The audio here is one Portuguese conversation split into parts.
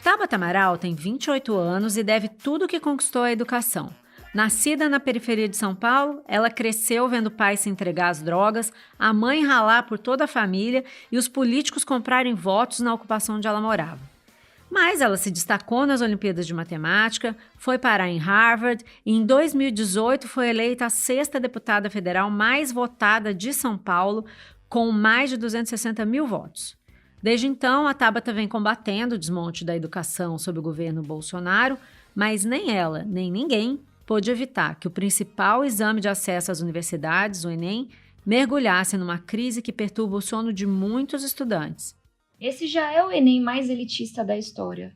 Tabata Amaral tem 28 anos e deve tudo o que conquistou à educação. Nascida na periferia de São Paulo, ela cresceu vendo o pai se entregar às drogas, a mãe ralar por toda a família e os políticos comprarem votos na ocupação onde ela morava. Mas ela se destacou nas Olimpíadas de Matemática, foi parar em Harvard e em 2018 foi eleita a 6ª deputada federal mais votada de São Paulo, com mais de 260 mil votos. Desde então, a Tabata vem combatendo o desmonte da educação sob o governo Bolsonaro, mas nem ela, nem ninguém pôde evitar que o principal exame de acesso às universidades, o Enem, mergulhasse numa crise que perturba o sono de muitos estudantes. Esse já é o Enem mais elitista da história.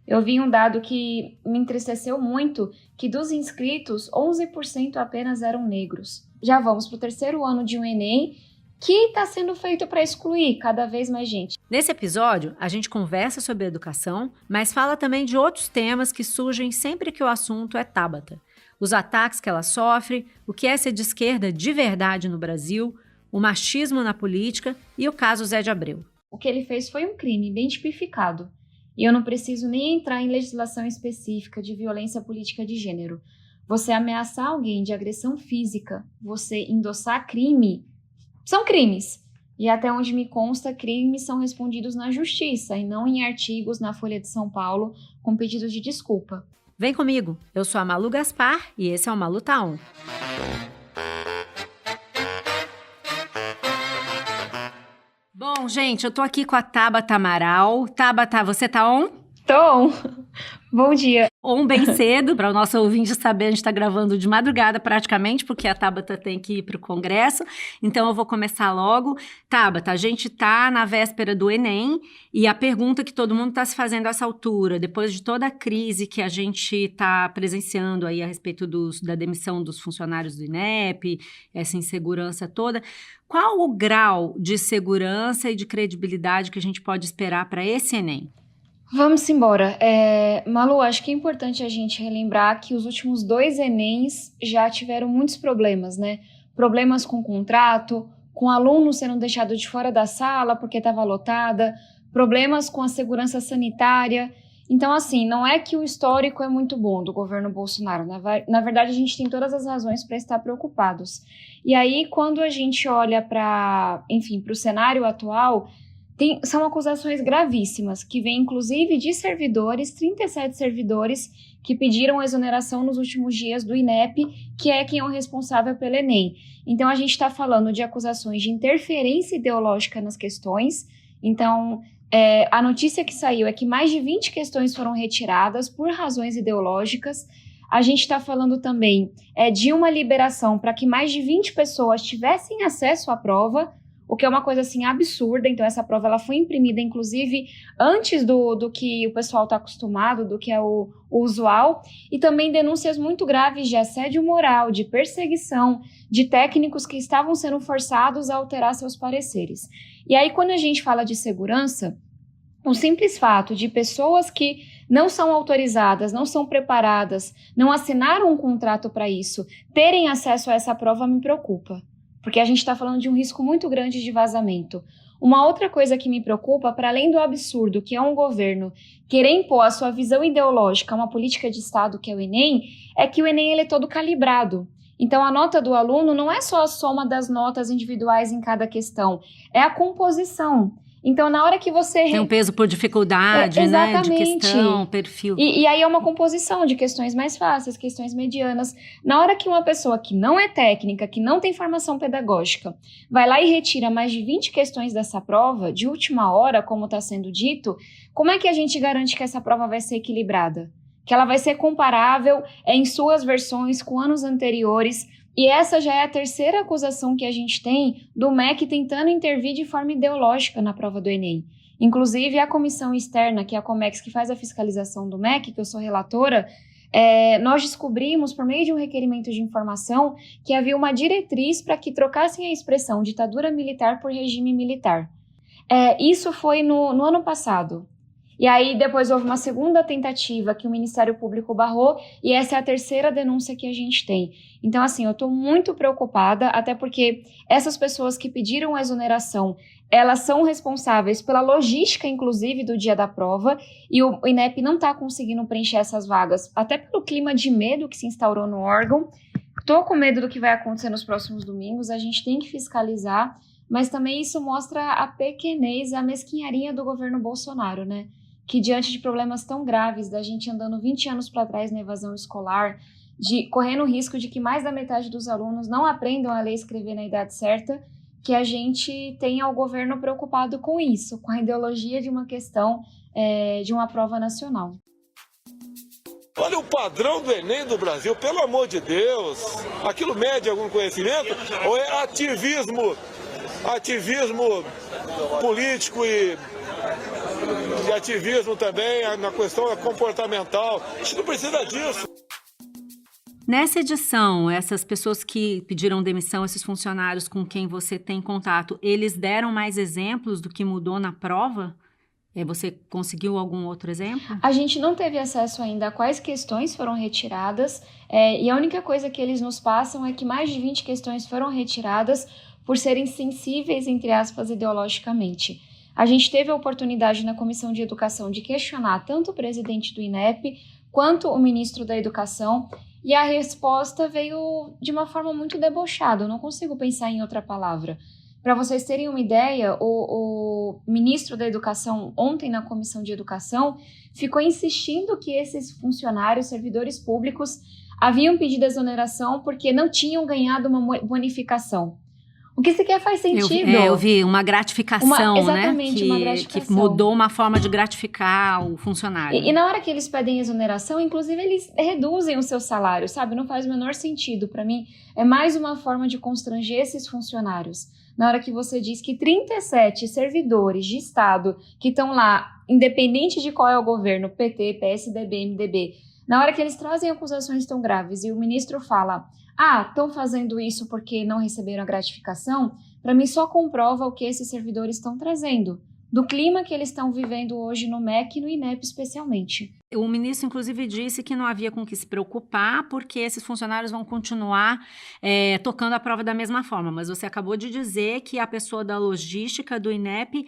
Eu vi um dado que me entristeceu muito, que dos inscritos, 11% apenas eram negros. Já vamos para o 3º ano de um Enem que está sendo feito para excluir cada vez mais gente. Nesse episódio, a gente conversa sobre educação, mas fala também de outros temas que surgem sempre que o assunto é Tabata. Os ataques que ela sofre, o que é ser de esquerda de verdade no Brasil, o machismo na política e o caso Zé de Abreu. O que ele fez foi um crime bem tipificado. E eu não preciso nem entrar em legislação específica de violência política de gênero. Você ameaçar alguém de agressão física, você endossar crime, são crimes. E até onde me consta, crimes são respondidos na justiça e não em artigos na Folha de São Paulo com pedidos de desculpa. Vem comigo, eu sou a Malu Gaspar e esse é o Malu Tá On. Bom, gente, eu tô aqui com a Tabata Amaral. Tabata, você tá on? Tô on. Bom dia. On bem cedo, para o nosso ouvinte saber, a gente está gravando de madrugada praticamente, porque a Tabata tem que ir para o Congresso, então eu vou começar logo. Tabata, a gente está na véspera do Enem, e a pergunta que todo mundo está se fazendo a essa altura, depois de toda a crise que a gente está presenciando aí a respeito da demissão dos funcionários do INEP, essa insegurança toda, qual o grau de segurança e de credibilidade que a gente pode esperar para esse Enem? Vamos embora. Malu, acho que é importante a gente relembrar que os últimos 2 Enems já tiveram muitos problemas, né? Problemas com contrato, com aluno sendo deixado de fora da sala porque estava lotada, problemas com a segurança sanitária. Então, assim, não é que o histórico é muito bom do governo Bolsonaro. Na verdade, a gente tem todas as razões para estar preocupados. E aí, quando a gente olha para o cenário atual, são acusações gravíssimas, que vêm inclusive de servidores, 37 servidores, que pediram exoneração nos últimos dias do INEP, que é quem é o responsável pelo Enem. Então, a gente está falando de acusações de interferência ideológica nas questões. Então, a notícia que saiu é que mais de 20 questões foram retiradas por razões ideológicas. A gente está falando também de uma liberação para que mais de 20 pessoas tivessem acesso à prova, o que é uma coisa assim absurda. Então essa prova ela foi imprimida inclusive antes do que o pessoal está acostumado, do que é o usual, e também denúncias muito graves de assédio moral, de perseguição, de técnicos que estavam sendo forçados a alterar seus pareceres. E aí quando a gente fala de segurança, o simples fato de pessoas que não são autorizadas, não são preparadas, não assinaram um contrato para isso, terem acesso a essa prova me preocupa. Porque a gente está falando de um risco muito grande de vazamento. Uma outra coisa que me preocupa, para além do absurdo que é um governo querer impor a sua visão ideológica a uma política de Estado que é o Enem, é que o Enem ele é todo calibrado. Então a nota do aluno não é só a soma das notas individuais em cada questão, é a composição. Então, na hora que você... Tem um peso por dificuldade, né? De questão, perfil. E aí é uma composição de questões mais fáceis, questões medianas. Na hora que uma pessoa que não é técnica, que não tem formação pedagógica, vai lá e retira mais de 20 questões dessa prova, de última hora, como está sendo dito, como é que a gente garante que essa prova vai ser equilibrada? Que ela vai ser comparável em suas versões com anos anteriores. E essa já é a 3ª acusação que a gente tem do MEC tentando intervir de forma ideológica na prova do Enem. Inclusive, a comissão externa, que é a Comex, que faz a fiscalização do MEC, que eu sou relatora, nós descobrimos, por meio de um requerimento de informação, que havia uma diretriz para que trocassem a expressão ditadura militar por regime militar. Isso foi no ano passado. E aí depois houve uma segunda tentativa que o Ministério Público barrou, e essa é a terceira denúncia que a gente tem. Então, assim, eu estou muito preocupada, até porque essas pessoas que pediram a exoneração, elas são responsáveis pela logística, inclusive, do dia da prova, e o INEP não está conseguindo preencher essas vagas, até pelo clima de medo que se instaurou no órgão. Estou com medo do que vai acontecer nos próximos domingos, a gente tem que fiscalizar, mas também isso mostra a pequenez, a mesquinharia do governo Bolsonaro, né? Que diante de problemas tão graves, da gente andando 20 anos para trás na evasão escolar, de correndo o risco de que mais da metade dos alunos não aprendam a ler e escrever na idade certa, que a gente tenha o governo preocupado com isso, com a ideologia de uma questão de uma prova nacional. Olha o padrão do Enem do Brasil, pelo amor de Deus. Aquilo mede algum conhecimento ou é ativismo político e ativismo também na questão comportamental? A gente não precisa disso. Nessa edição, essas pessoas que pediram demissão, esses funcionários com quem você tem contato, eles deram mais exemplos do que mudou na prova? Você conseguiu algum outro exemplo? A gente não teve acesso ainda a quais questões foram retiradas, e a única coisa que eles nos passam é que mais de 20 questões foram retiradas por serem sensíveis, entre aspas, ideologicamente. A gente teve a oportunidade na Comissão de Educação de questionar tanto o presidente do INEP quanto o ministro da Educação, e a resposta veio de uma forma muito debochada, eu não consigo pensar em outra palavra. Para vocês terem uma ideia, o ministro da Educação, ontem na Comissão de Educação, ficou insistindo que esses funcionários, servidores públicos, haviam pedido exoneração porque não tinham ganhado uma bonificação. O que sequer faz sentido. Eu vi uma gratificação, exatamente, né? Uma gratificação. Que mudou uma forma de gratificar o funcionário. E na hora que eles pedem exoneração, inclusive eles reduzem o seu salário, sabe? Não faz o menor sentido. Para mim, é mais uma forma de constranger esses funcionários. Na hora que você diz que 37 servidores de Estado que estão lá, independente de qual é o governo, PT, PSDB, MDB, na hora que eles trazem acusações tão graves e o ministro fala, estão fazendo isso porque não receberam a gratificação, para mim só comprova o que esses servidores estão trazendo, do clima que eles estão vivendo hoje no MEC e no INEP especialmente. O ministro, inclusive, disse que não havia com que se preocupar, porque esses funcionários vão continuar tocando a prova da mesma forma. Mas você acabou de dizer que a pessoa da logística do INEP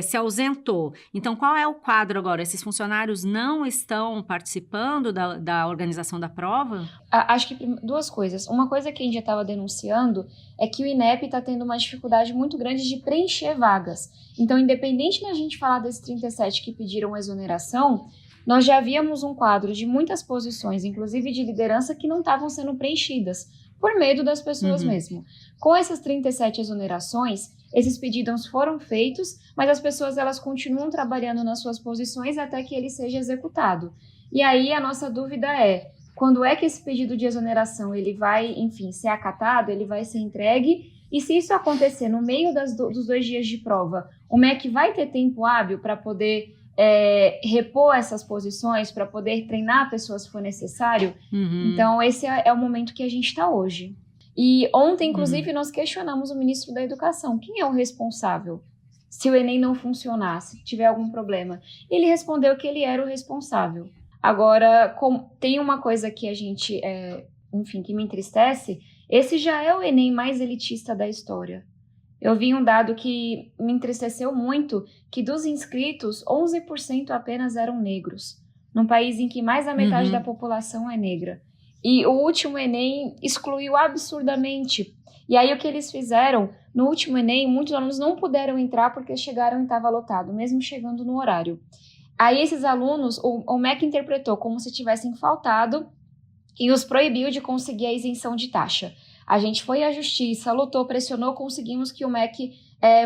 se ausentou. Então, qual é o quadro agora? Esses funcionários não estão participando da organização da prova? Acho que duas coisas. Uma coisa que a gente já estava denunciando é que o INEP está tendo uma dificuldade muito grande de preencher vagas. Então, independente da gente falar desses 37 que pediram exoneração, nós já víamos um quadro de muitas posições, inclusive de liderança, que não estavam sendo preenchidas, por medo das pessoas mesmo. Com essas 37 exonerações, esses pedidos foram feitos, mas as pessoas elas continuam trabalhando nas suas posições até que ele seja executado. E aí a nossa dúvida é, quando é que esse pedido de exoneração ele vai, enfim, ser acatado, ele vai ser entregue? E se isso acontecer no meio dos 2 dias de prova, o MEC vai ter tempo hábil para poder repor essas posições, para poder treinar a pessoa se for necessário? Então, esse é o momento que a gente está hoje. E ontem, inclusive, nós questionamos o ministro da Educação. Quem é o responsável se o Enem não funcionar, se tiver algum problema? Ele respondeu que ele era o responsável. Agora, tem uma coisa que a gente, enfim, que me entristece, esse já é o Enem mais elitista da história. Eu vi um dado que me entristeceu muito, que dos inscritos, 11% apenas eram negros, num país em que mais da metade da população é negra. E o último Enem excluiu absurdamente. E aí o que eles fizeram, no último Enem, muitos alunos não puderam entrar porque chegaram e estava lotado, mesmo chegando no horário. Aí esses alunos, o MEC interpretou como se tivessem faltado e os proibiu de conseguir a isenção de taxa. A gente foi à justiça, lutou, pressionou, conseguimos que o MEC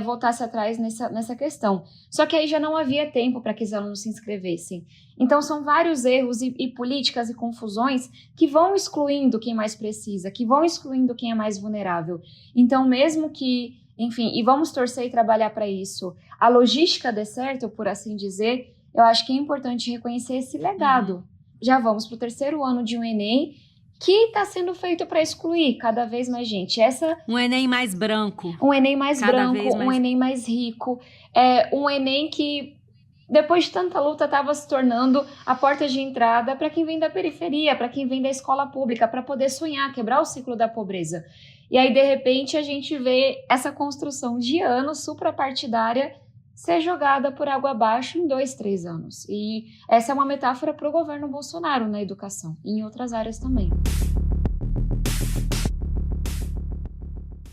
voltasse atrás nessa questão. Só que aí já não havia tempo para que os alunos se inscrevessem. Então são vários erros e políticas e confusões que vão excluindo quem mais precisa, que vão excluindo quem é mais vulnerável. Então mesmo que, enfim, e vamos torcer e trabalhar para isso, a logística dê certo, por assim dizer, eu acho que é importante reconhecer esse legado. Já vamos para o 3º ano de um Enem, que está sendo feito para excluir cada vez mais gente. Um Enem mais branco. Um Enem mais branco, um Enem mais rico. Um Enem que depois de tanta luta, estava se tornando a porta de entrada para quem vem da periferia, para quem vem da escola pública, para poder sonhar, quebrar o ciclo da pobreza. E aí, de repente, a gente vê essa construção de anos suprapartidária ser jogada por água abaixo em 2, 3 anos. E essa é uma metáfora para o governo Bolsonaro na educação e em outras áreas também.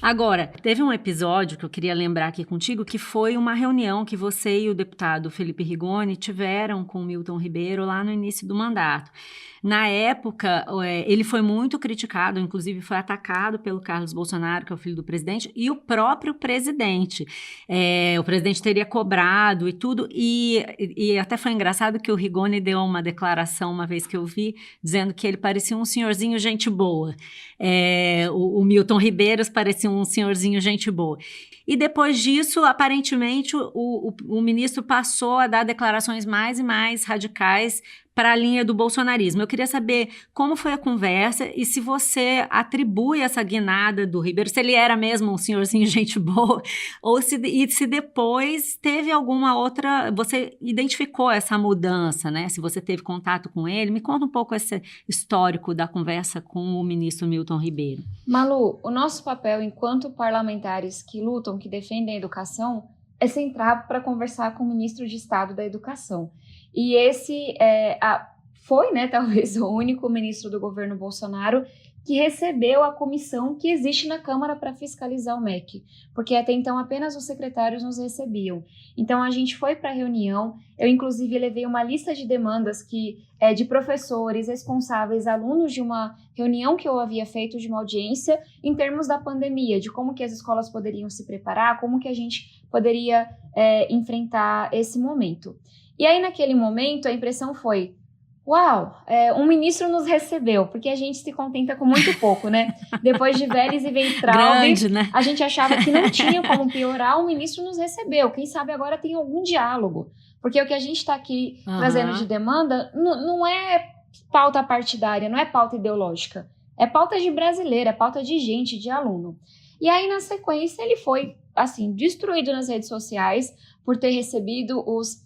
Agora, teve um episódio que eu queria lembrar aqui contigo, que foi uma reunião que você e o deputado Felipe Rigoni tiveram com o Milton Ribeiro lá no início do mandato. Na época, ele foi muito criticado, inclusive foi atacado pelo Carlos Bolsonaro, que é o filho do presidente, e o próprio presidente. O presidente teria cobrado e tudo, e até foi engraçado que o Rigoni deu uma declaração uma vez que eu vi, dizendo que ele parecia um senhorzinho gente boa. O Milton Ribeiro parecia um senhorzinho gente boa. E depois disso, aparentemente, o ministro passou a dar declarações mais e mais radicais para a linha do bolsonarismo. Eu queria saber como foi a conversa e se você atribui essa guinada do Ribeiro, se ele era mesmo um senhorzinho gente boa, ou se depois teve alguma outra, você identificou essa mudança, né? Se você teve contato com ele, me conta um pouco esse histórico da conversa com o ministro Milton Ribeiro. Malu, o nosso papel enquanto parlamentares que lutam, que defendem a educação, é sentar para conversar com o ministro de Estado da Educação. E esse foi, né, talvez o único ministro do governo Bolsonaro que recebeu a comissão que existe na Câmara para fiscalizar o MEC, porque até então apenas os secretários nos recebiam. Então a gente foi para a reunião, eu inclusive levei uma lista de demandas de professores, responsáveis, alunos de uma reunião que eu havia feito de uma audiência em termos da pandemia, de como que as escolas poderiam se preparar, como que a gente poderia enfrentar esse momento. E aí, naquele momento, a impressão foi, uau, um ministro nos recebeu, porque a gente se contenta com muito pouco, né? Depois de Vélez e Weintraub, né? A gente achava que não tinha como piorar, o ministro nos recebeu. Quem sabe agora tem algum diálogo, porque o que a gente está aqui trazendo de demanda não é pauta partidária, não é pauta ideológica, é pauta de brasileiro, é pauta de gente, de aluno. E aí, na sequência, ele foi, assim, destruído nas redes sociais por ter recebido os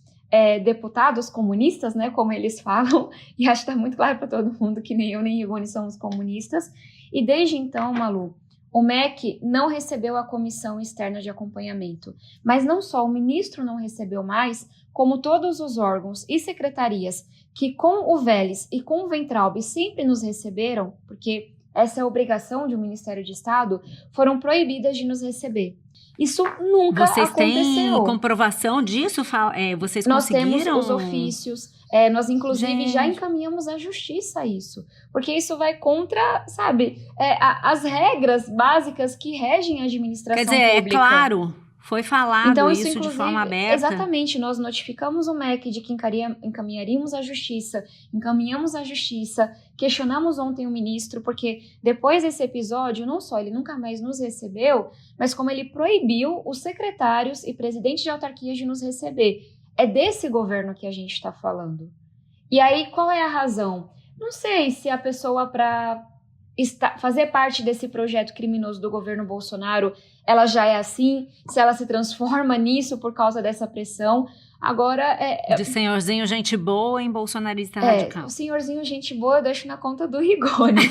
deputados comunistas, né, como eles falam, e acho que está muito claro para todo mundo que nem eu nem Rigoni somos comunistas, e desde então, Malu, o MEC não recebeu a comissão externa de acompanhamento, mas não só o ministro não recebeu mais, como todos os órgãos e secretarias que com o Vélez e com o Weintraub sempre nos receberam, porque essa é a obrigação de um Ministério de Estado, foram proibidas de nos receber. Isso nunca aconteceu. Vocês têm comprovação disso? Vocês conseguiram? Nós temos os ofícios, nós inclusive já encaminhamos à justiça isso, porque isso vai contra, sabe, as regras básicas que regem a administração pública. Quer dizer, é claro, foi falado então, isso de forma aberta. Exatamente, nós notificamos o MEC de que encaminharíamos à justiça, encaminhamos à justiça, questionamos ontem o ministro, porque depois desse episódio, não só ele nunca mais nos recebeu, mas como ele proibiu os secretários e presidentes de autarquias de nos receber. É desse governo que a gente está falando. E aí, qual é a razão? Não sei se a pessoa para fazer parte desse projeto criminoso do governo Bolsonaro, ela já é assim, se ela se transforma nisso por causa dessa pressão. Agora de senhorzinho gente boa em bolsonarista radical. O senhorzinho gente boa eu deixo na conta do Rigoni.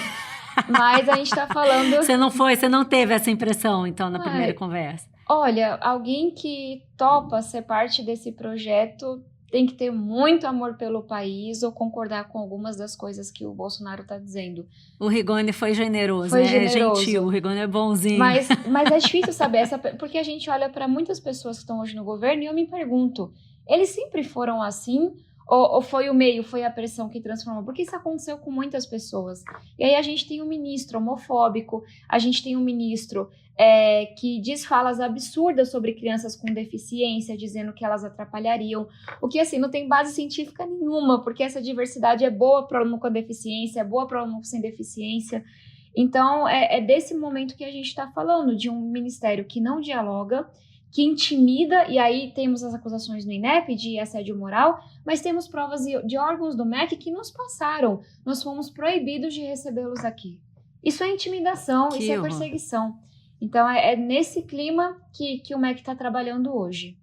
Mas a gente tá falando... Você não teve essa impressão, então, na primeira conversa? Olha, alguém que topa ser parte desse projeto tem que ter muito amor pelo país ou concordar com algumas das coisas que o Bolsonaro está dizendo. O Rigoni foi generoso, né? Generoso. É gentil, o Rigoni é bonzinho. Mas é difícil saber, porque a gente olha para muitas pessoas que estão hoje no governo e eu me pergunto, eles sempre foram assim ou foi o meio, foi a pressão que transformou? Porque isso aconteceu com muitas pessoas. E aí a gente tem um ministro homofóbico, a gente tem um ministro que diz falas absurdas sobre crianças com deficiência, dizendo que elas atrapalhariam, o que assim não tem base científica nenhuma, porque essa diversidade é boa para o aluno com deficiência, é boa para o aluno sem deficiência. Então é desse momento que a gente está falando, de um ministério que não dialoga, que intimida, e aí temos as acusações no INEP de assédio moral, mas temos provas de órgãos do MEC que nos passaram, nós fomos proibidos de recebê-los aqui. Isso é intimidação, isso é perseguição. Então, é nesse clima que o MEC está trabalhando hoje.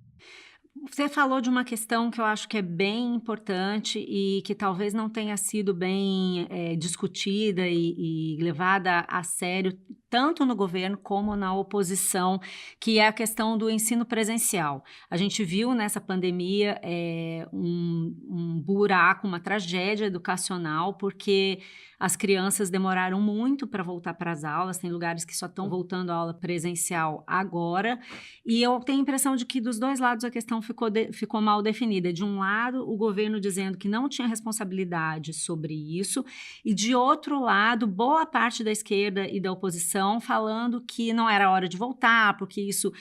Você falou de uma questão que eu acho que é bem importante e que talvez não tenha sido bem discutida e levada a sério, tanto no governo como na oposição, que é a questão do ensino presencial. A gente viu nessa pandemia um buraco, uma tragédia educacional, porque as crianças demoraram muito para voltar para as aulas, tem lugares que só estão voltando à aula presencial agora, e eu tenho a impressão de que dos dois lados a questão ficou mal definida. De um lado, o governo dizendo que não tinha responsabilidade sobre isso, e de outro lado, boa parte da esquerda e da oposição falando que não era hora de voltar, porque isso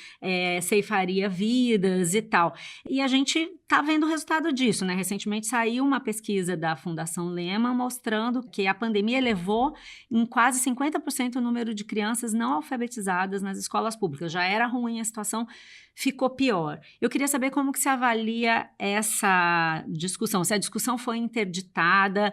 ceifaria vidas e tal. E a gente está vendo o resultado disso, né? Recentemente saiu uma pesquisa da Fundação Lehman mostrando que a pandemia elevou em quase 50% o número de crianças não alfabetizadas nas escolas públicas. Já era ruim a situação, ficou pior. Eu queria saber como que se avalia essa discussão, se a discussão foi interditada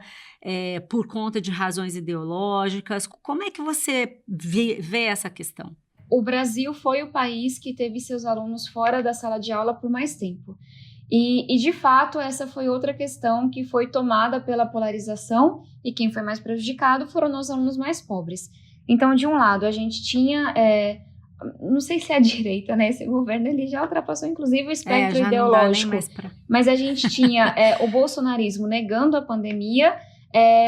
por conta de razões ideológicas, como é que você vê essa questão? O Brasil foi o país que teve seus alunos fora da sala de aula por mais tempo. E, de fato, essa foi outra questão que foi tomada pela polarização, e quem foi mais prejudicado foram os alunos mais pobres. Então, de um lado, a gente tinha, não sei se é a direita, né? Esse governo ele já ultrapassou, inclusive, o espectro ideológico. Mas a gente tinha o bolsonarismo negando a pandemia,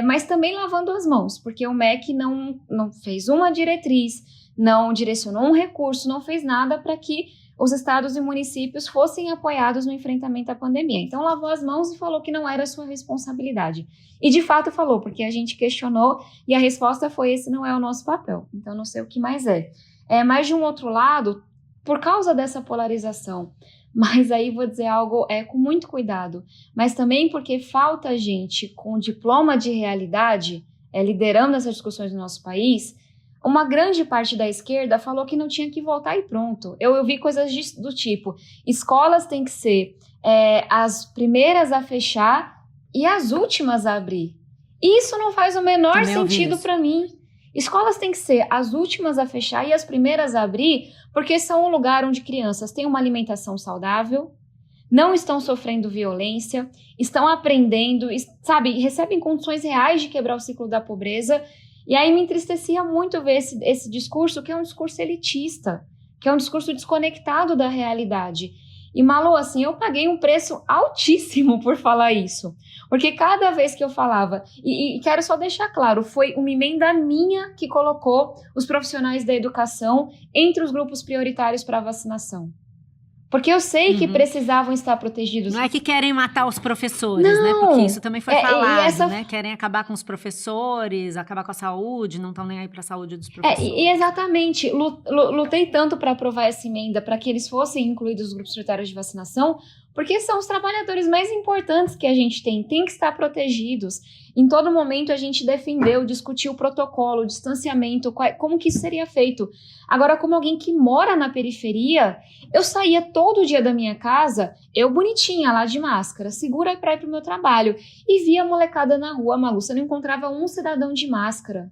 mas também lavando as mãos, porque o MEC não fez uma diretriz, não direcionou um recurso, não fez nada para que os estados e municípios fossem apoiados no enfrentamento à pandemia. Então, lavou as mãos e falou que não era sua responsabilidade. E, de fato, falou, porque a gente questionou e a resposta foi: esse não é o nosso papel. Então, não sei o que mais é. Mas, de um outro lado, por causa dessa polarização, mas aí vou dizer algo com muito cuidado, mas também porque falta gente com diploma de realidade liderando essas discussões no nosso país. Uma grande parte da esquerda falou que não tinha que voltar e pronto. Eu vi coisas do tipo: escolas têm que ser as primeiras a fechar e as últimas a abrir. E isso não faz o menor sentido para mim. Escolas têm que ser as últimas a fechar e as primeiras a abrir, porque são um lugar onde crianças têm uma alimentação saudável, não estão sofrendo violência, estão aprendendo, sabe, recebem condições reais de quebrar o ciclo da pobreza. E aí me entristecia muito ver esse discurso, que é um discurso elitista, que é um discurso desconectado da realidade. E, Malu, assim, eu paguei um preço altíssimo por falar isso. Porque cada vez que eu falava, e quero só deixar claro, foi uma emenda minha que colocou os profissionais da educação entre os grupos prioritários para a vacinação. Porque eu sei que precisavam estar protegidos. Não é que querem matar os professores, não, né? Porque isso também foi falado, né? Querem acabar com os professores, acabar com a saúde, não estão nem aí para a saúde dos professores. Exatamente. Lutei tanto para aprovar essa emenda, para que eles fossem incluídos nos grupos prioritários de vacinação, porque são os trabalhadores mais importantes que a gente tem que estar protegidos. Em todo momento a gente defendeu, discutiu o protocolo, o distanciamento, como que isso seria feito. Agora, como alguém que mora na periferia, eu saía todo dia da minha casa, eu bonitinha lá de máscara, segura para ir pro meu trabalho, e via a molecada na rua, Malu, você não encontrava um cidadão de máscara.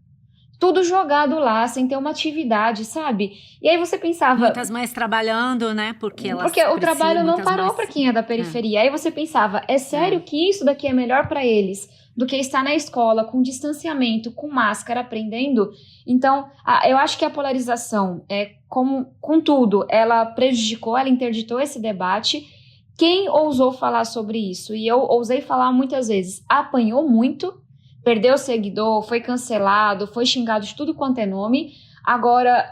Tudo jogado lá, sem ter uma atividade, sabe? E aí você pensava... Muitas mães trabalhando, né? Porque o trabalho não parou para quem é da periferia. Aí você pensava, é sério que isso daqui é melhor para eles do que estar na escola, com distanciamento, com máscara, aprendendo? Então, eu acho que a polarização, com tudo, ela prejudicou, ela interditou esse debate. Quem ousou falar sobre isso, e eu ousei falar muitas vezes, apanhou muito, perdeu seguidor, foi cancelado, foi xingado de tudo quanto é nome. Agora,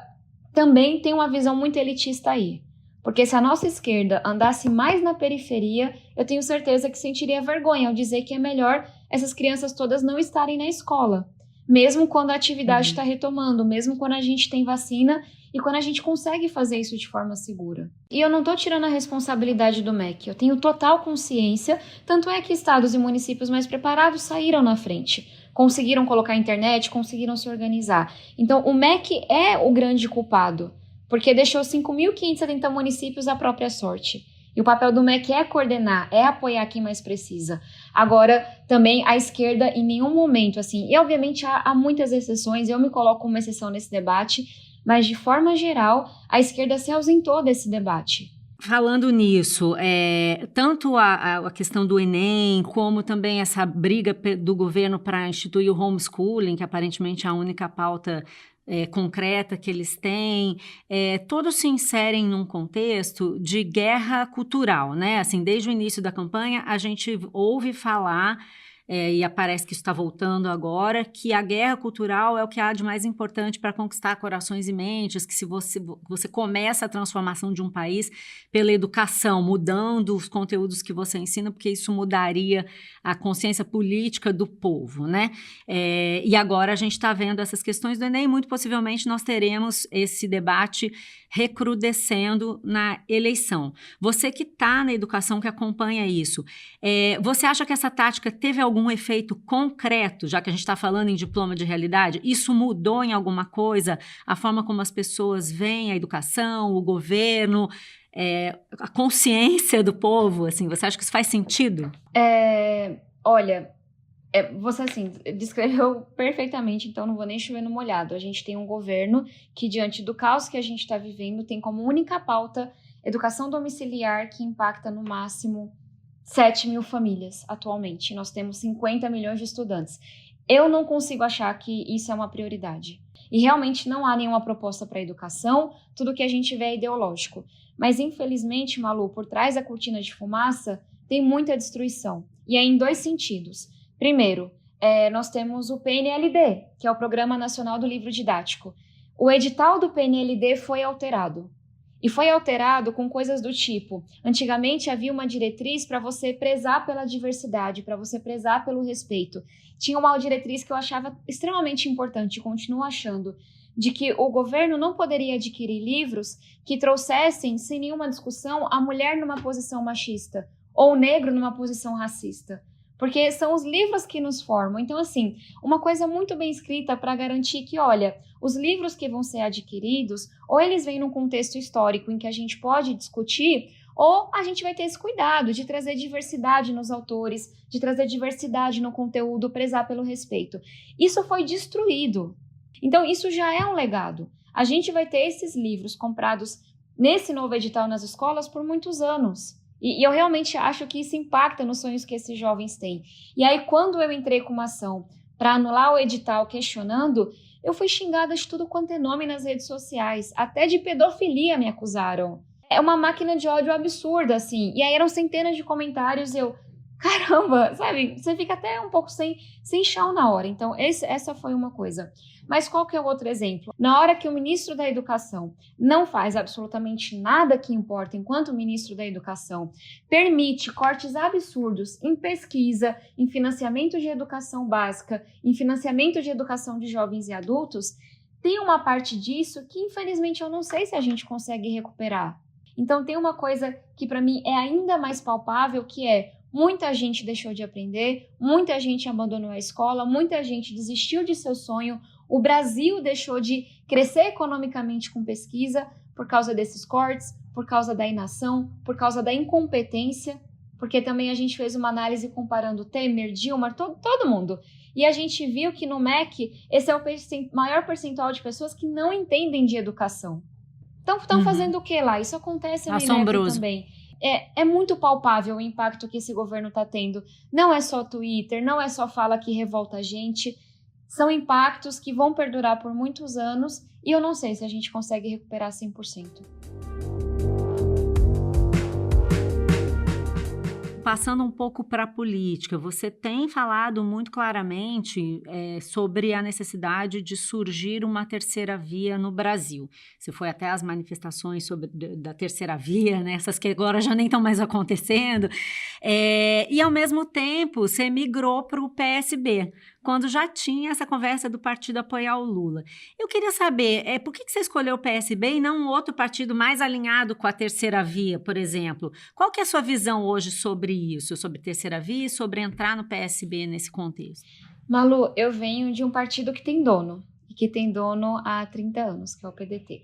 também tem uma visão muito elitista aí. Porque se a nossa esquerda andasse mais na periferia, eu tenho certeza que sentiria vergonha ao dizer que é melhor essas crianças todas não estarem na escola. Mesmo quando a atividade está retomando, mesmo quando a gente tem vacina e quando a gente consegue fazer isso de forma segura. E eu não estou tirando a responsabilidade do MEC, eu tenho total consciência, tanto é que estados e municípios mais preparados saíram na frente, conseguiram colocar a internet, conseguiram se organizar. Então o MEC é o grande culpado, porque deixou 5.570 municípios à própria sorte. E o papel do MEC é coordenar, é apoiar quem mais precisa. Agora, também a esquerda em nenhum momento, assim, e obviamente há muitas exceções, eu me coloco como exceção nesse debate, mas de forma geral, a esquerda se ausentou desse debate. Falando nisso, tanto a questão do Enem, como também essa briga do governo para instituir o homeschooling, que aparentemente é a única pauta concreta que eles têm, todos se inserem num contexto de guerra cultural, né? Assim, desde o início da campanha, a gente ouve falar, e parece que isso está voltando agora, que a guerra cultural é o que há de mais importante para conquistar corações e mentes, que se você começa a transformação de um país pela educação, mudando os conteúdos que você ensina, porque isso mudaria a consciência política do povo, né? E agora a gente está vendo essas questões do Enem, e muito possivelmente nós teremos esse debate recrudescendo na eleição. Você que está na educação, que acompanha isso, você acha que essa tática teve algum efeito concreto, já que a gente está falando em diploma de realidade? Isso mudou em alguma coisa a forma como as pessoas veem a educação, o governo, a consciência do povo? Assim, você acha que isso faz sentido? Olha, você assim, descreveu perfeitamente, então não vou nem chover no molhado. A gente tem um governo que, diante do caos que a gente está vivendo, tem como única pauta educação domiciliar, que impacta no máximo 7 mil famílias atualmente. Nós temos 50 milhões de estudantes. Eu não consigo achar que isso é uma prioridade. E realmente não há nenhuma proposta para a educação, tudo que a gente vê é ideológico. Mas infelizmente, Malu, por trás da cortina de fumaça, tem muita destruição. E é em 2 sentidos. Primeiro, nós temos o PNLD, que é o Programa Nacional do Livro Didático. O edital do PNLD foi alterado. E foi alterado com coisas do tipo, antigamente havia uma diretriz para você prezar pela diversidade, para você prezar pelo respeito. Tinha uma diretriz que eu achava extremamente importante, continuo achando, de que o governo não poderia adquirir livros que trouxessem, sem nenhuma discussão, a mulher numa posição machista ou o negro numa posição racista. Porque são os livros que nos formam. Então, assim, uma coisa muito bem escrita para garantir que, olha, os livros que vão ser adquiridos, ou eles vêm num contexto histórico em que a gente pode discutir, ou a gente vai ter esse cuidado de trazer diversidade nos autores, de trazer diversidade no conteúdo, prezar pelo respeito. Isso foi destruído. Então, isso já é um legado. A gente vai ter esses livros comprados nesse novo edital nas escolas por muitos anos. E eu realmente acho que isso impacta nos sonhos que esses jovens têm. E aí, quando eu entrei com uma ação para anular o edital questionando, eu fui xingada de tudo quanto é nome nas redes sociais. Até de pedofilia me acusaram. É uma máquina de ódio absurda, assim. E aí eram centenas de comentários e eu... Caramba, sabe? Você fica até um pouco sem chão na hora. Então, essa foi uma coisa. Mas qual que é o outro exemplo? Na hora que o ministro da Educação não faz absolutamente nada que importa enquanto ministro da Educação, permite cortes absurdos em pesquisa, em financiamento de educação básica, em financiamento de educação de jovens e adultos, tem uma parte disso que, infelizmente, eu não sei se a gente consegue recuperar. Então, tem uma coisa que, para mim, é ainda mais palpável, que é muita gente deixou de aprender, muita gente abandonou a escola, muita gente desistiu de seu sonho, o Brasil deixou de crescer economicamente com pesquisa por causa desses cortes, por causa da inação, por causa da incompetência, porque também a gente fez uma análise comparando Temer, Dilma, todo mundo. E a gente viu que no MEC, esse é o maior percentual de pessoas que não entendem de educação. Então, estão fazendo o que lá? Isso acontece no INEP também. É muito palpável o impacto que esse governo está tendo. Não é só Twitter, não é só fala que revolta a gente. São impactos que vão perdurar por muitos anos e eu não sei se a gente consegue recuperar 100%. Passando um pouco para a política, você tem falado muito claramente sobre a necessidade de surgir uma terceira via no Brasil. Você foi até as manifestações da terceira via, né? Essas que agora já nem estão mais acontecendo. E, ao mesmo tempo, você migrou para o PSB, quando já tinha essa conversa do partido apoiar o Lula. Eu queria saber, por que você escolheu o PSB e não um outro partido mais alinhado com a terceira via, por exemplo? Qual que é a sua visão hoje sobre isso, sobre terceira via e sobre entrar no PSB nesse contexto? Malu, eu venho de um partido que tem dono, e que tem dono há 30 anos, que é o PDT.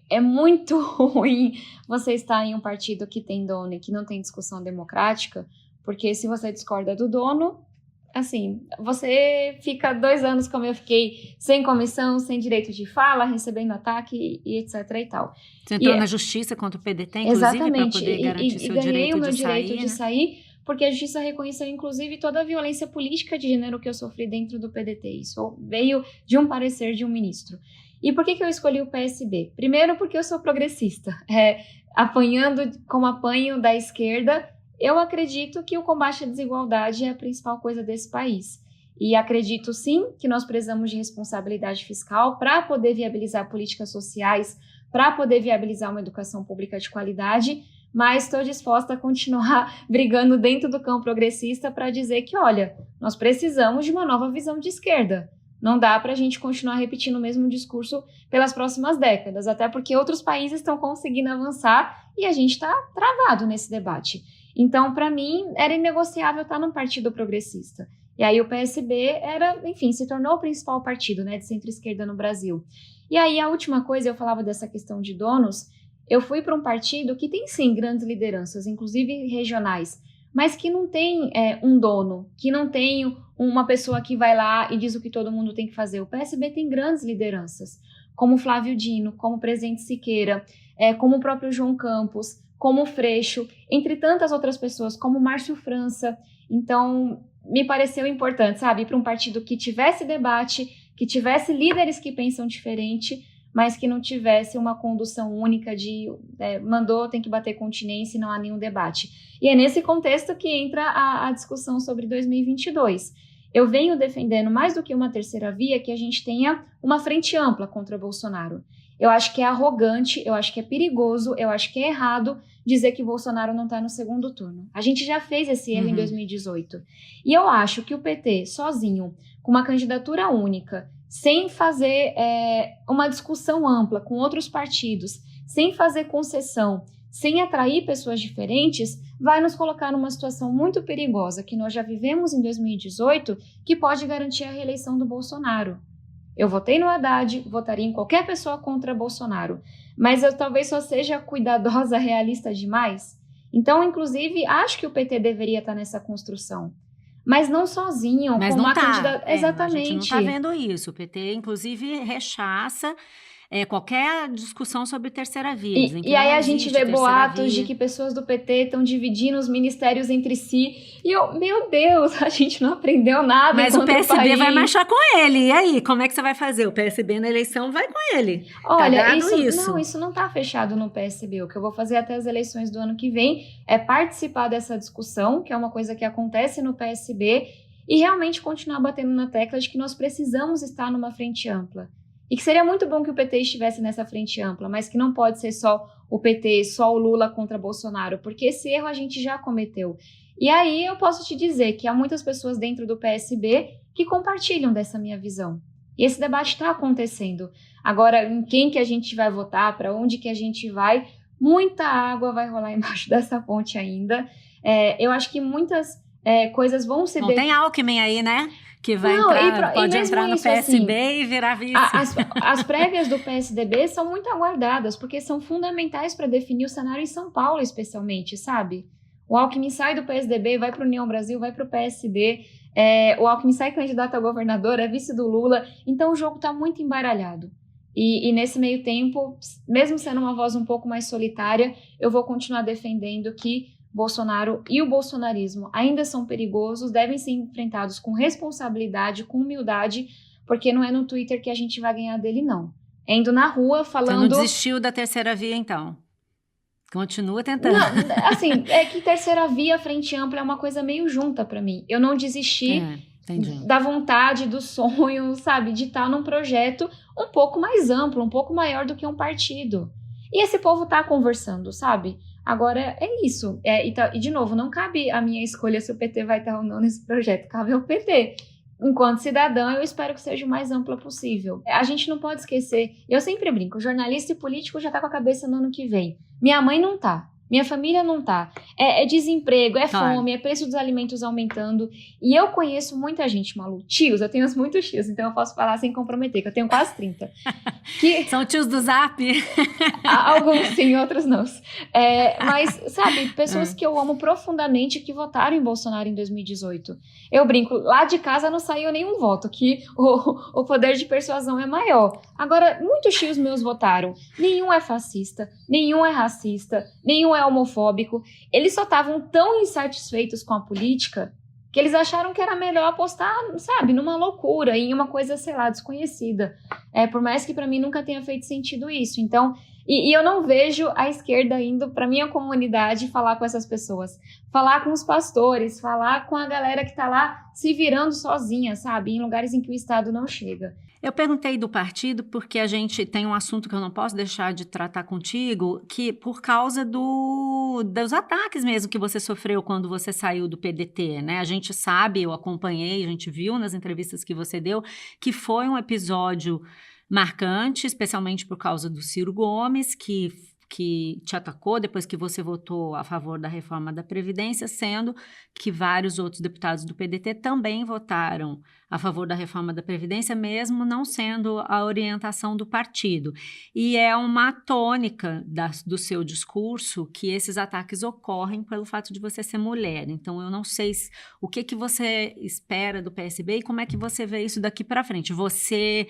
É muito ruim você estar em um partido que tem dono e que não tem discussão democrática, porque se você discorda do dono, assim, você fica 2 anos como eu fiquei, sem comissão, sem direito de fala, recebendo ataque e etc e tal. Você entrou na justiça contra o PDT, inclusive, para poder garantir seu direito de sair, direito de sair, porque a justiça reconheceu, inclusive, toda a violência política de gênero que eu sofri dentro do PDT. Isso veio de um parecer de um ministro. E por que eu escolhi o PSB? Primeiro, porque eu sou progressista. Apanhando como apanho da esquerda, eu acredito que o combate à desigualdade é a principal coisa desse país. E acredito, sim, que nós precisamos de responsabilidade fiscal para poder viabilizar políticas sociais, para poder viabilizar uma educação pública de qualidade, mas estou disposta a continuar brigando dentro do campo progressista para dizer que, olha, nós precisamos de uma nova visão de esquerda. Não dá para a gente continuar repetindo o mesmo discurso pelas próximas décadas, até porque outros países estão conseguindo avançar e a gente está travado nesse debate. Então, para mim, era inegociável estar num partido progressista. E aí o PSB se tornou o principal partido, né, de centro-esquerda no Brasil. E aí a última coisa, eu falava dessa questão de donos, eu fui para um partido que tem sim grandes lideranças, inclusive regionais, mas que não tem um dono, que não tem uma pessoa que vai lá e diz o que todo mundo tem que fazer. O PSB tem grandes lideranças, como Flávio Dino, como o presidente Siqueira, como o próprio João Campos, como o Freixo, entre tantas outras pessoas, como o Márcio França. Então, me pareceu importante, sabe, ir para um partido que tivesse debate, que tivesse líderes que pensam diferente, mas que não tivesse uma condução única de mandou, tem que bater continência e não há nenhum debate. E é nesse contexto que entra a discussão sobre 2022. Eu venho defendendo, mais do que uma terceira via, que a gente tenha uma frente ampla contra Bolsonaro. Eu acho que é arrogante, eu acho que é perigoso, eu acho que é errado dizer que Bolsonaro não está no segundo turno. A gente já fez esse erro em 2018. E eu acho que o PT, sozinho, com uma candidatura única, sem fazer uma discussão ampla com outros partidos, sem fazer concessão, sem atrair pessoas diferentes, vai nos colocar numa situação muito perigosa que nós já vivemos em 2018, que pode garantir a reeleição do Bolsonaro. Eu votei no Haddad, votaria em qualquer pessoa contra Bolsonaro, mas eu talvez só seja cuidadosa, realista demais. Então, inclusive, acho que o PT deveria estar nessa construção. Mas não sozinho, mas com não uma tá. candidata. Exatamente. A gente não está vendo isso. O PT, inclusive, rechaça qualquer discussão sobre terceira via. E aí a gente vê boatos de que pessoas do PT estão dividindo os ministérios entre si. E meu Deus, a gente não aprendeu nada. Mas o PSB vai marchar com ele. E aí, como é que você vai fazer? O PSB na eleição vai com ele. Olha, isso não está fechado no PSB. O que eu vou fazer até as eleições do ano que vem é participar dessa discussão, que é uma coisa que acontece no PSB, e realmente continuar batendo na tecla de que nós precisamos estar numa frente ampla. E que seria muito bom que o PT estivesse nessa frente ampla, mas que não pode ser só o PT, só o Lula contra Bolsonaro, porque esse erro a gente já cometeu. E aí eu posso te dizer que há muitas pessoas dentro do PSB que compartilham dessa minha visão. E esse debate está acontecendo. Agora, em quem que a gente vai votar, para onde que a gente vai, muita água vai rolar embaixo dessa ponte ainda. Eu acho que muitas coisas vão ser... Não tem Alckmin aí, né? Que vai pode entrar no PSB assim, e virar vice. As prévias do PSDB são muito aguardadas, porque são fundamentais para definir o cenário em São Paulo, especialmente, sabe? O Alckmin sai do PSDB, vai para o União Brasil, vai para o PSD, o Alckmin sai candidato a governador, é vice do Lula, então o jogo está muito embaralhado. E nesse meio tempo, mesmo sendo uma voz um pouco mais solitária, eu vou continuar defendendo que Bolsonaro e o bolsonarismo ainda são perigosos, devem ser enfrentados com responsabilidade, com humildade, porque não é no Twitter que a gente vai ganhar dele, não. É indo na rua falando... Você não desistiu da terceira via, então? Continua tentando. Não, assim, é que terceira via, frente ampla, é uma coisa meio junta para mim. Eu não desisti da vontade, do sonho, sabe, de estar num projeto um pouco mais amplo, um pouco maior do que um partido. E esse povo tá conversando, sabe? Agora, é isso. E, de novo, não cabe a minha escolha se o PT vai estar ou não nesse projeto. Cabe ao PT. Enquanto cidadã, eu espero que seja o mais ampla possível. A gente não pode esquecer... Eu sempre brinco, jornalista e político já tá com a cabeça no ano que vem. Minha mãe não tá. Minha família não tá. É desemprego, é Claro. fome, é preço dos alimentos aumentando. E eu conheço muita gente, Malu. Tios, eu tenho muitos tios, então eu posso falar sem comprometer, que eu tenho quase 30. São tios do Zap? Alguns sim, outros não. Mas, sabe, pessoas que eu amo profundamente que votaram em Bolsonaro em 2018. Eu brinco, lá de casa não saiu nenhum voto, que o poder de persuasão é maior. Agora, muitos tios meus votaram. Nenhum é fascista, nenhum é racista, nenhum é homofóbico. Eles só estavam tão insatisfeitos com a política que eles acharam que era melhor apostar, sabe, numa loucura, em uma coisa, sei lá, desconhecida. Por mais que para mim nunca tenha feito sentido isso. Então, e eu não vejo a esquerda indo para minha comunidade falar com essas pessoas, falar com os pastores, falar com a galera que tá lá se virando sozinha, sabe, em lugares em que o Estado não chega. Eu perguntei do partido porque a gente tem um assunto que eu não posso deixar de tratar contigo, que por causa dos ataques mesmo que você sofreu quando você saiu do PDT, né? A gente sabe, eu acompanhei, a gente viu nas entrevistas que você deu, que foi um episódio marcante, especialmente por causa do Ciro Gomes, que te atacou depois que você votou a favor da reforma da Previdência, sendo que vários outros deputados do PDT também votaram a favor da reforma da Previdência, mesmo não sendo a orientação do partido. E é uma tônica do seu discurso que esses ataques ocorrem pelo fato de você ser mulher. Então, eu não sei o que você espera do PSB e como é que você vê isso daqui para frente. Você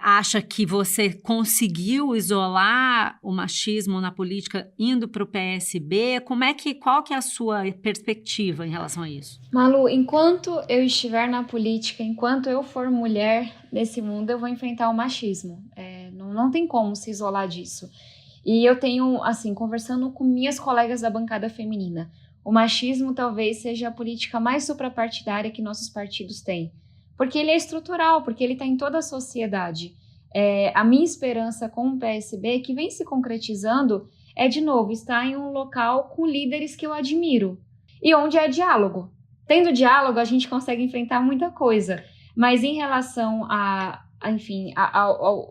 acha que você conseguiu isolar o machismo na política indo para o PSB? Qual que é a sua perspectiva em relação a isso? Malu, enquanto eu estiver na política, enquanto eu for mulher nesse mundo, eu vou enfrentar o machismo. Não tem como se isolar disso. E eu tenho, assim, conversando com minhas colegas da bancada feminina, o machismo talvez seja a política mais suprapartidária que nossos partidos têm. Porque ele é estrutural, porque ele está em toda a sociedade. A minha esperança com o PSB, que vem se concretizando, é, de novo, estar em um local com líderes que eu admiro. E onde é diálogo. Tendo diálogo, a gente consegue enfrentar muita coisa. Mas em relação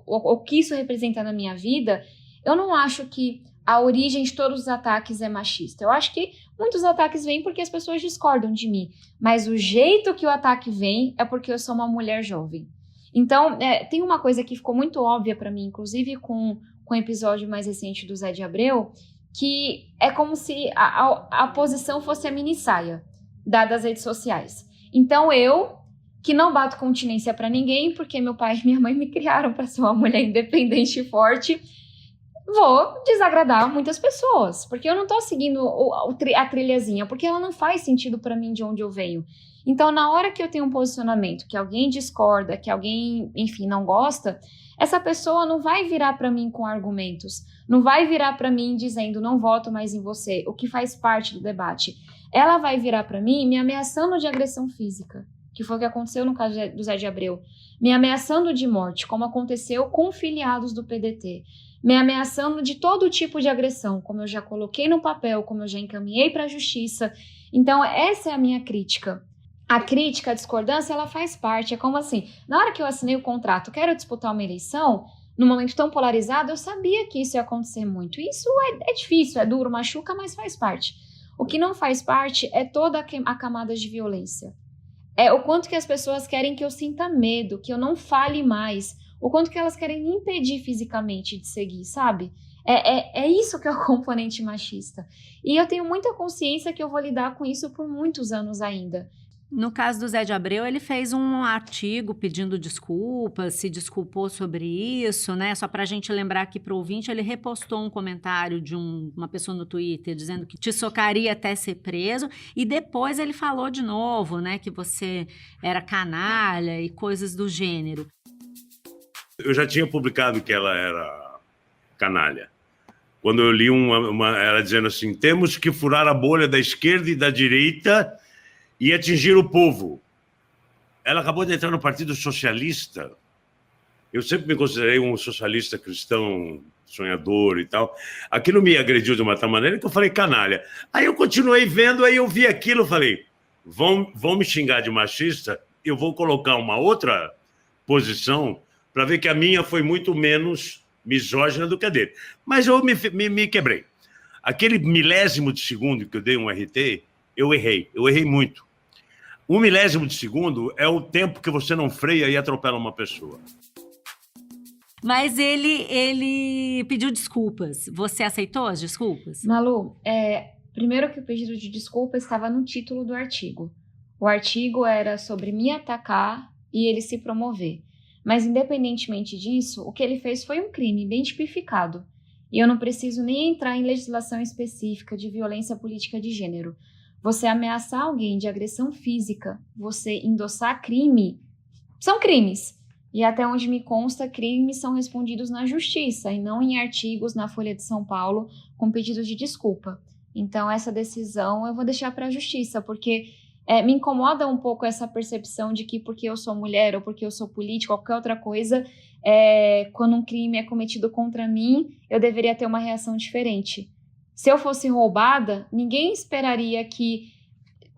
ao que isso representa na minha vida, eu não acho que a origem de todos os ataques é machista. Eu acho que muitos ataques vêm porque as pessoas discordam de mim, mas o jeito que o ataque vem é porque eu sou uma mulher jovem. Então, tem uma coisa que ficou muito óbvia para mim, inclusive com o episódio mais recente do Zé de Abreu, que é como se a posição fosse a mini saia das redes sociais. Então, eu, que não bato continência para ninguém, porque meu pai e minha mãe me criaram para ser uma mulher independente e forte, vou desagradar muitas pessoas, porque eu não tô seguindo a trilhazinha, porque ela não faz sentido para mim de onde eu venho. Então, na hora que eu tenho um posicionamento, que alguém discorda, que alguém, enfim, não gosta, essa pessoa não vai virar para mim com argumentos, não vai virar para mim dizendo não voto mais em você, o que faz parte do debate. Ela vai virar para mim me ameaçando de agressão física, que foi o que aconteceu no caso do Zé de Abreu, me ameaçando de morte, como aconteceu com filiados do PDT, me ameaçando de todo tipo de agressão, como eu já coloquei no papel, como eu já encaminhei para a justiça. Então, essa é a minha crítica. A crítica, a discordância, ela faz parte. É como assim, na hora que eu assinei o contrato, quero disputar uma eleição, num momento tão polarizado, eu sabia que isso ia acontecer muito. Isso é difícil, é duro, machuca, mas faz parte. O que não faz parte é toda a camada de violência. É o quanto que as pessoas querem que eu sinta medo, que eu não fale mais, o quanto que elas querem me impedir fisicamente de seguir, sabe? É isso que é o componente machista. E eu tenho muita consciência que eu vou lidar com isso por muitos anos ainda. No caso do Zé de Abreu, ele fez um artigo pedindo desculpas, se desculpou sobre isso, né? Só para a gente lembrar aqui para o ouvinte, ele repostou um comentário de uma pessoa no Twitter dizendo que te socaria até ser preso, e depois ele falou de novo, né? Que você era canalha e coisas do gênero. Eu já tinha publicado que ela era canalha. Quando eu li ela dizendo assim, temos que furar a bolha da esquerda e da direita e atingir o povo. Ela acabou de entrar no Partido Socialista. Eu sempre me considerei um socialista cristão, sonhador e tal. Aquilo me agrediu de uma tal maneira que eu falei canalha. Aí eu continuei vendo, aí eu vi aquilo, falei, vão me xingar de machista, eu vou colocar uma outra posição para ver que a minha foi muito menos misógina do que a dele. Mas eu me quebrei. Aquele milésimo de segundo que eu dei um RT, eu errei muito. 1 milésimo de segundo é o tempo que você não freia e atropela uma pessoa. Mas ele pediu desculpas. Você aceitou as desculpas? Malu, primeiro que o pedido de desculpa estava no título do artigo. O artigo era sobre me atacar e ele se promover. Mas, independentemente disso, o que ele fez foi um crime bem tipificado. E eu não preciso nem entrar em legislação específica de violência política de gênero. Você ameaçar alguém de agressão física, você endossar crime, são crimes. E até onde me consta, crimes são respondidos na justiça e não em artigos na Folha de São Paulo com pedidos de desculpa. Então, essa decisão eu vou deixar para a justiça, porque me incomoda um pouco essa percepção de que porque eu sou mulher ou porque eu sou política ou qualquer outra coisa, quando um crime é cometido contra mim, eu deveria ter uma reação diferente. Se eu fosse roubada, ninguém esperaria que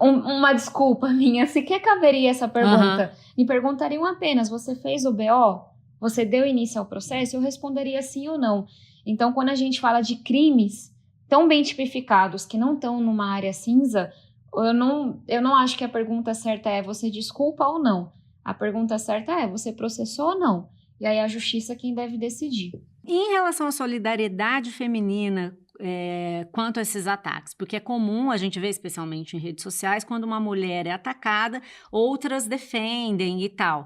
uma desculpa minha sequer caberia essa pergunta. Me perguntariam apenas, você fez o BO? Você deu início ao processo? Eu responderia sim ou não. Então, quando a gente fala de crimes tão bem tipificados que não estão numa área cinza, eu não acho que a pergunta certa é você desculpa ou não. A pergunta certa é você processou ou não. E aí a justiça é quem deve decidir. E em relação à solidariedade feminina quanto a esses ataques? Porque é comum a gente ver, especialmente em redes sociais, quando uma mulher é atacada, outras defendem e tal.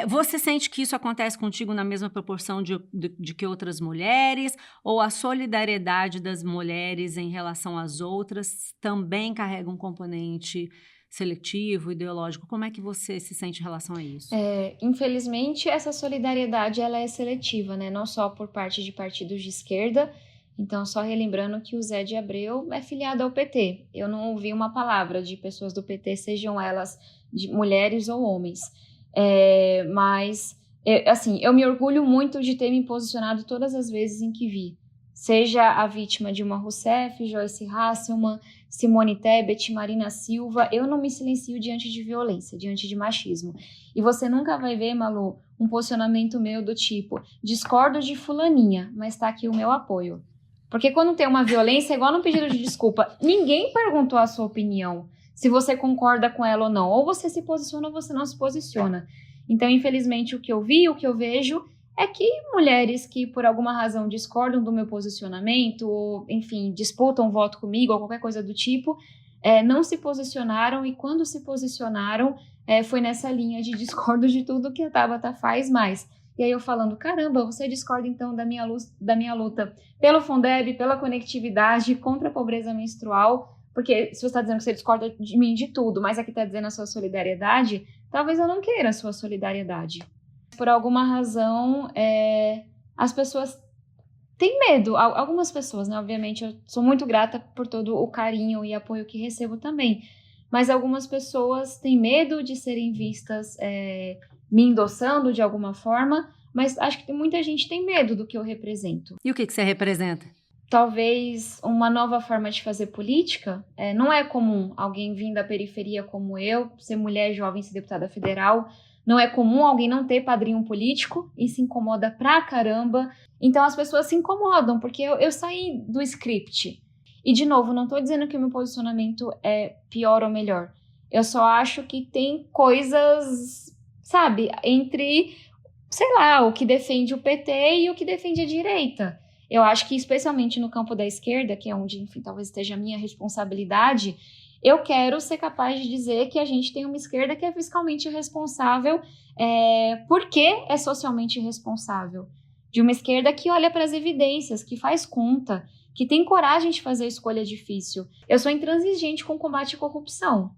Você sente que isso acontece contigo na mesma proporção de que outras mulheres? Ou a solidariedade das mulheres em relação às outras também carrega um componente seletivo, ideológico? Como é que você se sente em relação a isso? Infelizmente, essa solidariedade ela é seletiva, né? Não só por parte de partidos de esquerda. Então, só relembrando que o Zé de Abreu é filiado ao PT. Eu não ouvi uma palavra de pessoas do PT, sejam elas de mulheres ou homens. Mas, eu me orgulho muito de ter me posicionado todas as vezes em que vi. Seja a vítima Dilma Rousseff, Joyce Hasselmann, Simone Tebet, Marina Silva, eu não me silencio diante de violência, diante de machismo. E você nunca vai ver, Malu, um posicionamento meu do tipo, discordo de fulaninha, mas tá aqui o meu apoio. Porque quando tem uma violência, é igual no pedido de desculpa, ninguém perguntou a sua opinião, se você concorda com ela ou não. Ou você se posiciona ou você não se posiciona. Então, infelizmente, o que eu vi, o que eu vejo, é que mulheres que, por alguma razão, discordam do meu posicionamento, ou, enfim, disputam voto comigo, ou qualquer coisa do tipo, não se posicionaram, e quando se posicionaram, foi nessa linha de discordo de tudo que a Tabata faz mais. E aí eu falando, caramba, você discorda então da minha luta pelo Fundeb, pela conectividade, contra a pobreza menstrual, porque se você está dizendo que você discorda de mim de tudo, mas aqui está dizendo a sua solidariedade, talvez eu não queira a sua solidariedade. Por alguma razão, as pessoas têm medo, algumas pessoas, né? Obviamente eu sou muito grata por todo o carinho e apoio que recebo também, mas algumas pessoas têm medo de serem vistas me endossando de alguma forma, mas acho que muita gente tem medo do que eu represento. E o que você representa? Talvez uma nova forma de fazer política. Não é comum alguém vir da periferia como eu, ser mulher jovem, ser deputada federal. Não é comum alguém não ter padrinho político e se incomoda pra caramba. Então as pessoas se incomodam, porque eu saí do script. E, de novo, não tô dizendo que o meu posicionamento é pior ou melhor. Eu só acho que tem coisas, sabe, entre, sei lá, o que defende o PT e o que defende a direita. Eu acho que, especialmente no campo da esquerda, que é onde, enfim, talvez esteja a minha responsabilidade, eu quero ser capaz de dizer que a gente tem uma esquerda que é fiscalmente responsável, porque é socialmente responsável. De uma esquerda que olha para as evidências, que faz conta, que tem coragem de fazer escolha difícil. Eu sou intransigente com o combate à corrupção.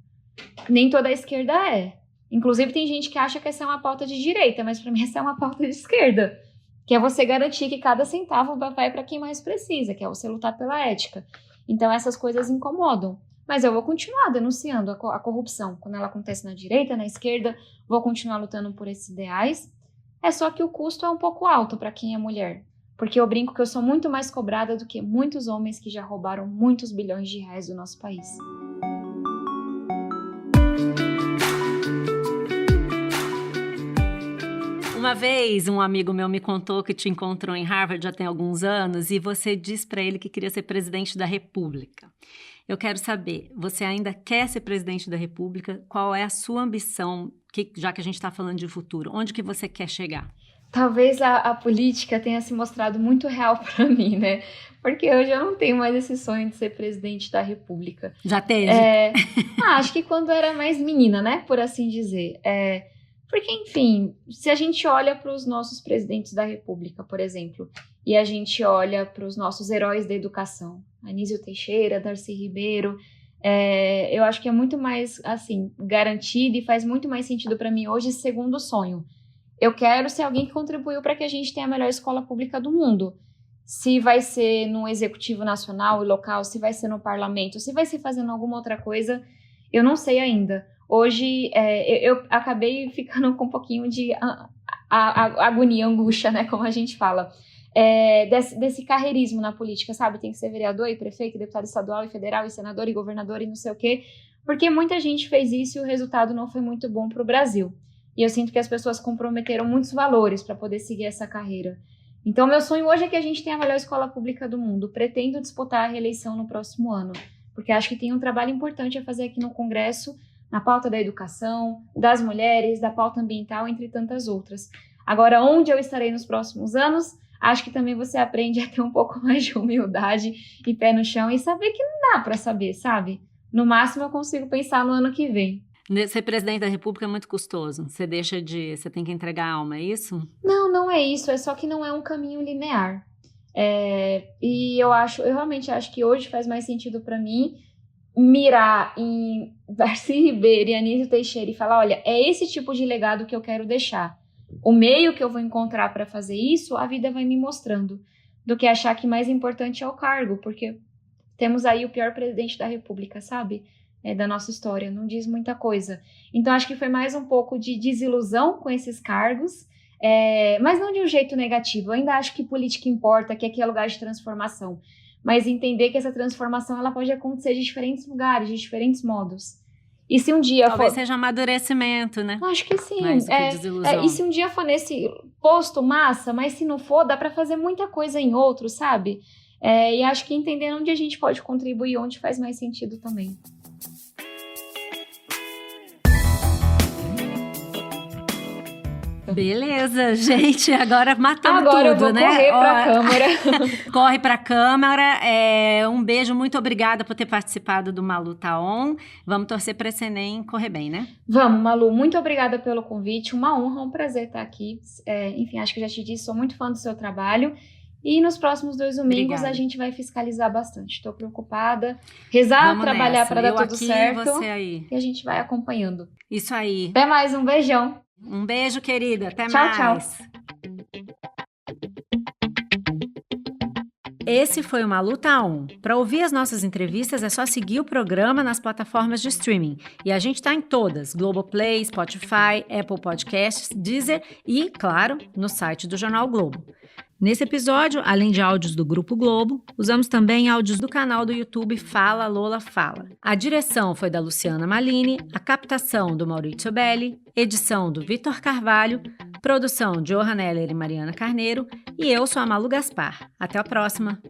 Nem toda a esquerda é. Inclusive, tem gente que acha que essa é uma pauta de direita, mas para mim essa é uma pauta de esquerda. Que é você garantir que cada centavo vai para quem mais precisa, que é você lutar pela ética. Então, essas coisas incomodam. Mas eu vou continuar denunciando a corrupção. Quando ela acontece na direita, na esquerda, vou continuar lutando por esses ideais. É só que o custo é um pouco alto para quem é mulher. Porque eu brinco que eu sou muito mais cobrada do que muitos homens que já roubaram muitos bilhões de reais do nosso país. Uma vez, um amigo meu me contou que te encontrou em Harvard já tem alguns anos e você disse para ele que queria ser presidente da República. Eu quero saber, você ainda quer ser presidente da República? Qual é a sua ambição, já que a gente está falando de futuro? Onde que você quer chegar? Talvez a política tenha se mostrado muito real para mim, né? Porque hoje eu não tenho mais esse sonho de ser presidente da República. Já teve? Acho que quando eu era mais menina, né? Por assim dizer. Porque, enfim, se a gente olha para os nossos presidentes da República, por exemplo, e a gente olha para os nossos heróis da educação, Anísio Teixeira, Darcy Ribeiro, eu acho que é muito mais, assim, garantido e faz muito mais sentido para mim hoje esse segundo sonho. Eu quero ser alguém que contribuiu para que a gente tenha a melhor escola pública do mundo. Se vai ser no executivo nacional e local, se vai ser no parlamento, se vai ser fazendo alguma outra coisa, eu não sei ainda. Hoje, eu acabei ficando com um pouquinho de agonia, angústia, né, como a gente fala, desse carreirismo na política, sabe? Tem que ser vereador e prefeito, deputado estadual e federal e senador e governador e não sei o quê, porque muita gente fez isso e o resultado não foi muito bom para o Brasil. E eu sinto que as pessoas comprometeram muitos valores para poder seguir essa carreira. Então, meu sonho hoje é que a gente tenha a melhor escola pública do mundo. Pretendo disputar a reeleição no próximo ano, porque acho que tem um trabalho importante a fazer aqui no Congresso, na pauta da educação, das mulheres, da pauta ambiental, entre tantas outras. Agora, onde eu estarei nos próximos anos, acho que também você aprende a ter um pouco mais de humildade e pé no chão e saber que não dá para saber, sabe? No máximo, eu consigo pensar no ano que vem. Ser presidente da República é muito custoso. Você tem que entregar a alma, é isso? Não é isso. É só que não é um caminho linear. E eu realmente acho que hoje faz mais sentido para mim mirar em Darcy Ribeiro e Anísio Teixeira e falar, olha, é esse tipo de legado que eu quero deixar. O meio que eu vou encontrar para fazer isso, a vida vai me mostrando. Do que achar que mais importante é o cargo, porque temos aí o pior presidente da República, sabe? Da nossa história, não diz muita coisa. Então, acho que foi mais um pouco de desilusão com esses cargos, mas não de um jeito negativo. Eu ainda acho que política importa, que aqui é lugar de transformação, mas entender que essa transformação ela pode acontecer de diferentes lugares, de diferentes modos. E se um dia Talvez seja amadurecimento, né? Acho que sim. Mais do que desilusão. E se um dia for nesse posto, massa, mas se não for, dá para fazer muita coisa em outro, sabe? E acho que entender onde a gente pode contribuir, onde faz mais sentido também. Beleza, gente, agora matamos tudo, né? Agora eu vou correr pra Câmara. Corre pra Câmara. Um beijo, muito obrigada por ter participado do Malu Tá On. Vamos torcer pra esse Enem correr bem, né? Vamos, Malu, muito obrigada pelo convite, uma honra, um prazer estar aqui. Enfim, acho que já te disse, sou muito fã do seu trabalho. E nos próximos 2 domingos Obrigada. A gente vai fiscalizar bastante. Estou preocupada. Rezar, Vamos trabalhar para dar tudo aqui, certo. Você aí. E a gente vai acompanhando. Isso aí. Até mais, um beijão. Um beijo, querida. Até tchau, mais. Tchau. Esse foi o Malu Tá On. Para ouvir as nossas entrevistas é só seguir o programa nas plataformas de streaming. E a gente está em todas: Globoplay, Spotify, Apple Podcasts, Deezer e, claro, no site do Jornal Globo. Nesse episódio, além de áudios do Grupo Globo, usamos também áudios do canal do YouTube Fala Lola Fala. A direção foi da Luciana Malini, a captação do Maurício Belli, edição do Vitor Carvalho, produção de Johanna Heller e Mariana Carneiro, e eu sou a Malu Gaspar. Até a próxima!